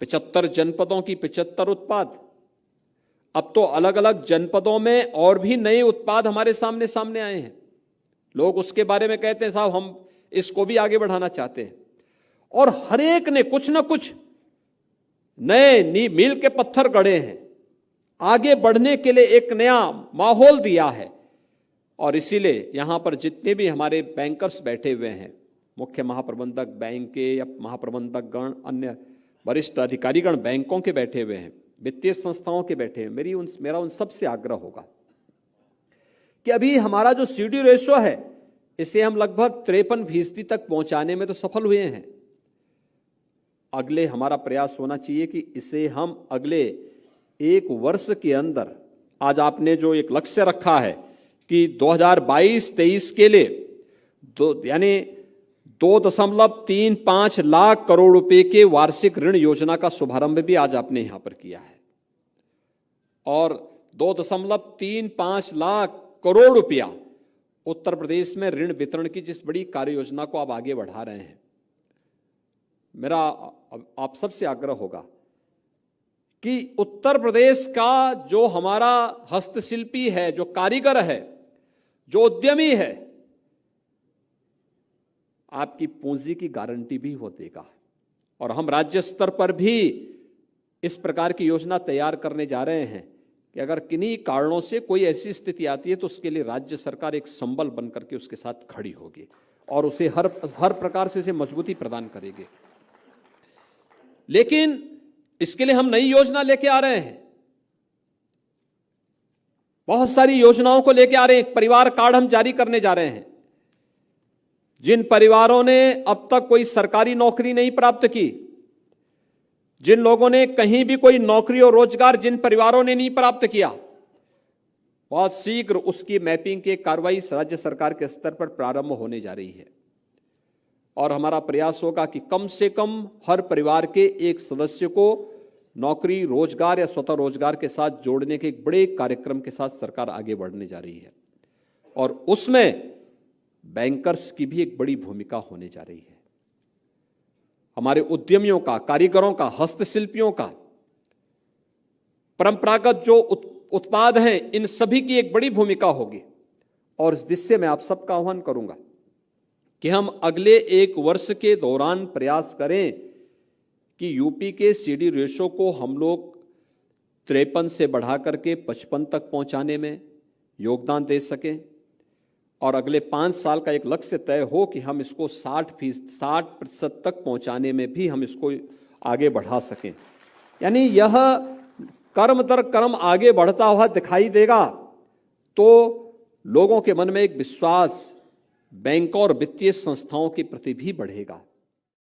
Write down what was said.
75 जनपदों की 75 उत्पाद। अब तो अलग अलग जनपदों में और भी नए उत्पाद हमारे सामने आए हैं। लोग उसके बारे में कहते हैं साहब हम इसको भी आगे बढ़ाना चाहते हैं। और हर एक ने कुछ ना कुछ नए मील के पत्थर गढ़े हैं, आगे बढ़ने के लिए एक नया माहौल दिया है। और इसीलिए यहां पर जितने भी हमारे बैंकर्स बैठे हुए हैं, मुख्य महाप्रबंधक बैंक के या महाप्रबंधक गण, अन्य वरिष्ठ अधिकारीगण बैंकों के बैठे हुए हैं, वित्तीय संस्थाओं के बैठे हैं, मेरा उन सबसे आग्रह होगा कि अभी हमारा जो सीडी रेशो है इसे हम लगभग 53% तक पहुंचाने में तो सफल हुए हैं। अगले हमारा प्रयास होना चाहिए कि इसे हम अगले 1 वर्ष के अंदर, आज आपने जो एक लक्ष्य रखा है कि 2022-23 के लिए यानी 2.35 लाख करोड़ रुपए के वार्षिक ऋण योजना का शुभारंभ भी आज आपने यहां पर किया है। और 2.35 लाख करोड़ रुपया उत्तर प्रदेश में ऋण वितरण की जिस बड़ी कार्य योजना को आप आगे बढ़ा रहे हैं, मेरा आप सबसे आग्रह होगा कि उत्तर प्रदेश का जो हमारा हस्तशिल्पी है, जो कारीगर है, जो उद्यमी है, आपकी पूंजी की गारंटी भी वो देगा। और हम राज्य स्तर पर भी इस प्रकार की योजना तैयार करने जा रहे हैं कि अगर किन्हीं कारणों से कोई ऐसी स्थिति आती है तो उसके लिए राज्य सरकार एक संबल बनकर के उसके साथ खड़ी होगी और उसे हर प्रकार से उसे मजबूती प्रदान करेगी। लेकिन इसके लिए हम नई योजना लेके आ रहे हैं, बहुत सारी योजनाओं को लेके आ रहे हैं। परिवार कार्ड हम जारी करने जा रहे हैं। जिन परिवारों ने अब तक कोई सरकारी नौकरी नहीं प्राप्त की, जिन लोगों ने कहीं भी कोई नौकरी और रोजगार जिन परिवारों ने नहीं प्राप्त किया, बहुत शीघ्र उसकी मैपिंग की कार्रवाई राज्य सरकार के स्तर पर प्रारंभ होने जा रही है। और हमारा प्रयास होगा कि कम से कम हर परिवार के एक सदस्य को नौकरी, रोजगार या स्वतः रोजगार के साथ जोड़ने के एक बड़े कार्यक्रम के साथ सरकार आगे बढ़ने जा रही है। और उसमें बैंकर्स की भी एक बड़ी भूमिका होने जा रही है। हमारे उद्यमियों का, कारीगरों का, हस्तशिल्पियों का, परंपरागत जो उत्पाद हैं, इन सभी की एक बड़ी भूमिका होगी। और इस दिशा में आप सबका आह्वान करूंगा कि हम अगले 1 वर्ष के दौरान प्रयास करें कि यूपी के सीडी रेशो को हम लोग 53 से बढ़ा करके 55 तक पहुंचाने में योगदान दे सकें। और अगले 5 साल का एक लक्ष्य तय हो कि हम इसको 60% तक पहुंचाने में भी हम इसको आगे बढ़ा सकें। यानी यह कर्म दर कर्म आगे बढ़ता हुआ दिखाई देगा तो लोगों के मन में एक विश्वास बैंकों और वित्तीय संस्थाओं के प्रति भी बढ़ेगा।